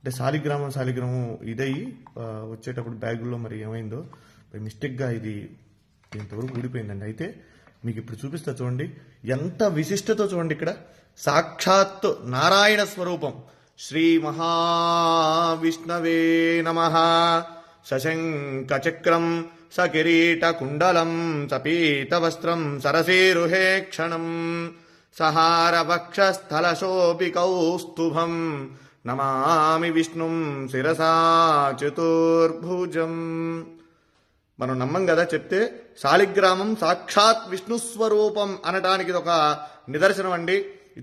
అంటే శాలిగ్రామం ఇదయ్యి వచ్చేటప్పుడు బ్యాగుల్లో మరి ఏమైందో మిస్టేక్గా ఇది ఇంతవరకు ఊడిపోయిందండి. అయితే మీకు ఇప్పుడు చూపిస్తా చూడండి, ఎంత విశిష్టతో చూడండి. ఇక్కడ సాక్షాత్ నారాయణ స్వరూపం శ్రీ మహావిష్ణవే నమః. సశంఖ చక్రం సకిరీట కుండలం సపీత వస్త్రం సరసీరుహే క్షణం సహార వక్షస్థల శోభి కౌస్తుభం నమామి విష్ణుం శిరసా చతుర్భుజం. మనం నమ్మం కదా చెప్తే. శాలిగ్రామం సాక్షాత్ విష్ణు స్వరూపం అనడానికి ఇది ఒక నిదర్శనం అండి.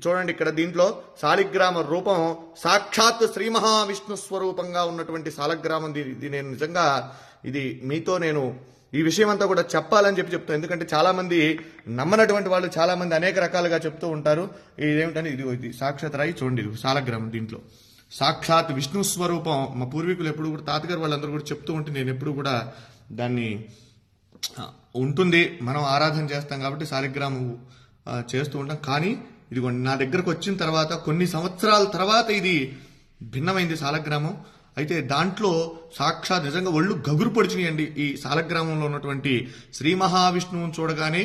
చూడండి ఇక్కడ దీంట్లో శాలిగ్రామ రూపం సాక్షాత్ శ్రీ మహావిష్ణు స్వరూపంగా ఉన్నటువంటి శాలిగ్రామం. ఇది నేను నిజంగా ఇది మీతో నేను ఈ విషయం అంతా కూడా చెప్పాలని చెప్తాను. ఎందుకంటే చాలా మంది నమ్మనటువంటి వాళ్ళు చాలా మంది అనేక రకాలుగా చెప్తూ ఉంటారు. ఇదేమిటంటే ఇది సాక్షాత్ రాయి చూడండి, ఇది శాలిగ్రామం. దీంట్లో సాక్షాత్ విష్ణు స్వరూపం. మా పూర్వీకులు ఎప్పుడు కూడా తాతగారు వాళ్ళందరూ కూడా చెప్తూ ఉంటే నేను ఎప్పుడు కూడా దాన్ని ఉంటుంది, మనం ఆరాధన చేస్తాం కాబట్టి శాలిగ్రామం చేస్తూ ఉంటాం. కానీ ఇదిగోండి నా దగ్గరకు వచ్చిన తర్వాత కొన్ని సంవత్సరాల తర్వాత ఇది భిన్నమైంది శాలిగ్రామం. అయితే దాంట్లో సాక్షాత్ నిజంగా ఒళ్ళు గగురు పొడిచినాయండి. ఈ శాలిగ్రామంలో ఉన్నటువంటి శ్రీ మహావిష్ణువుని చూడగానే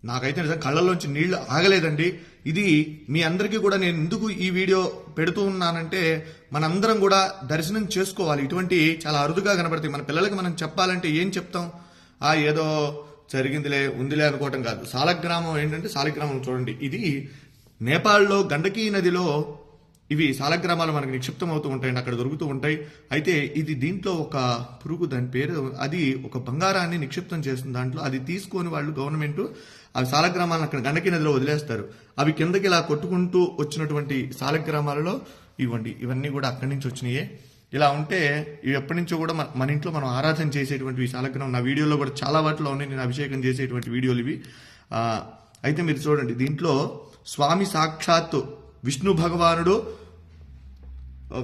నాకైతే నిజంగా కళ్ళల్లోంచి నీళ్లు ఆగలేదండి. ఇది మీ అందరికీ కూడా నేను ఎందుకు ఈ వీడియో పెడుతూ ఉన్నానంటే మనందరం కూడా దర్శనం చేసుకోవాలి. ఇటువంటి చాలా అరుదుగా కనబడతాయి. మన పిల్లలకి మనం చెప్పాలంటే ఏం చెప్తాం? ఏదో జరిగిందిలే ఉందిలే అనుకోవటం కాదు. శాలిగ్రామం ఏంటంటే శాలిగ్రామం చూడండి, ఇది నేపాల్లో గండకీ నదిలో ఇవి శాలిగ్రామాలు మనకు నిక్షిప్తం అవుతూ ఉంటాయండి, అక్కడ దొరుకుతూ ఉంటాయి. అయితే ఇది దీంట్లో ఒక పురుగు, దాని పేరు, అది ఒక బంగారాన్ని నిక్షిప్తం చేస్తుంది దాంట్లో. అది తీసుకొని వాళ్ళు గవర్నమెంట్ అవి శాలిగ్రామాలను అక్కడ గండకీ నదిలో వదిలేస్తారు. అవి కిందకి ఇలా కొట్టుకుంటూ వచ్చినటువంటి శాలిగ్రామాలలో ఇవన్నీ కూడా అక్కడి నుంచి వచ్చినాయే. ఇలా ఉంటే ఇవి ఎప్పటి నుంచో కూడా మన ఇంట్లో మనం ఆరాధన చేసేటువంటి శాలిగ్రామం. నా వీడియోలో కూడా చాలా వాటిలో ఉన్నాయి, నేను అభిషేకం చేసేటువంటి వీడియోలు ఇవి. అయితే మీరు చూడండి, దీంట్లో స్వామి సాక్షాత్తు విష్ణు భగవానుడు,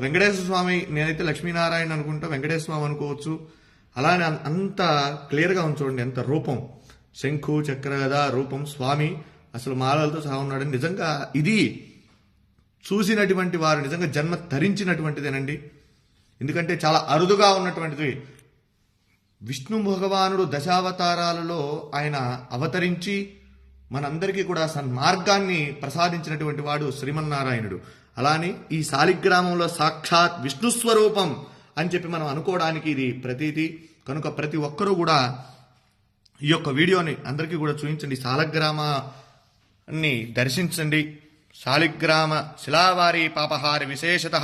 వెంకటేశ్వర స్వామి, నేనైతే లక్ష్మీనారాయణ అనుకుంటా, వెంకటేశ్వర స్వామి అనుకోవచ్చు. అలానే అంత క్లియర్గా ఉంది చూడండి, ఎంత రూపం, శంఖు చక్ర గదా రూపం, స్వామి అసలు మాలలతో సహా ఉన్నాడని. నిజంగా ఇది చూసినటువంటి వారు నిజంగా జన్మ ధరించినటువంటిదేనండి. ఎందుకంటే చాలా అరుదుగా ఉన్నటువంటిది. విష్ణు భగవానుడు దశావతారాలలో ఆయన అవతరించి మనందరికీ కూడా సన్మార్గాన్ని ప్రసాదించినటువంటి వాడు శ్రీమన్నారాయణుడు. అలానే ఈ శాలిగ్రామంలో సాక్షాత్ విష్ణు స్వరూపం అని చెప్పి మనం అనుకోవడానికి ఇది ప్రతీతి. కనుక ప్రతి ఒక్కరూ కూడా ఈ యొక్క వీడియోని అందరికీ కూడా చూపించండి, శాలిగ్రామాన్ని దర్శించండి. శాలిగ్రామ శిలావారి పాపహారి విశేషత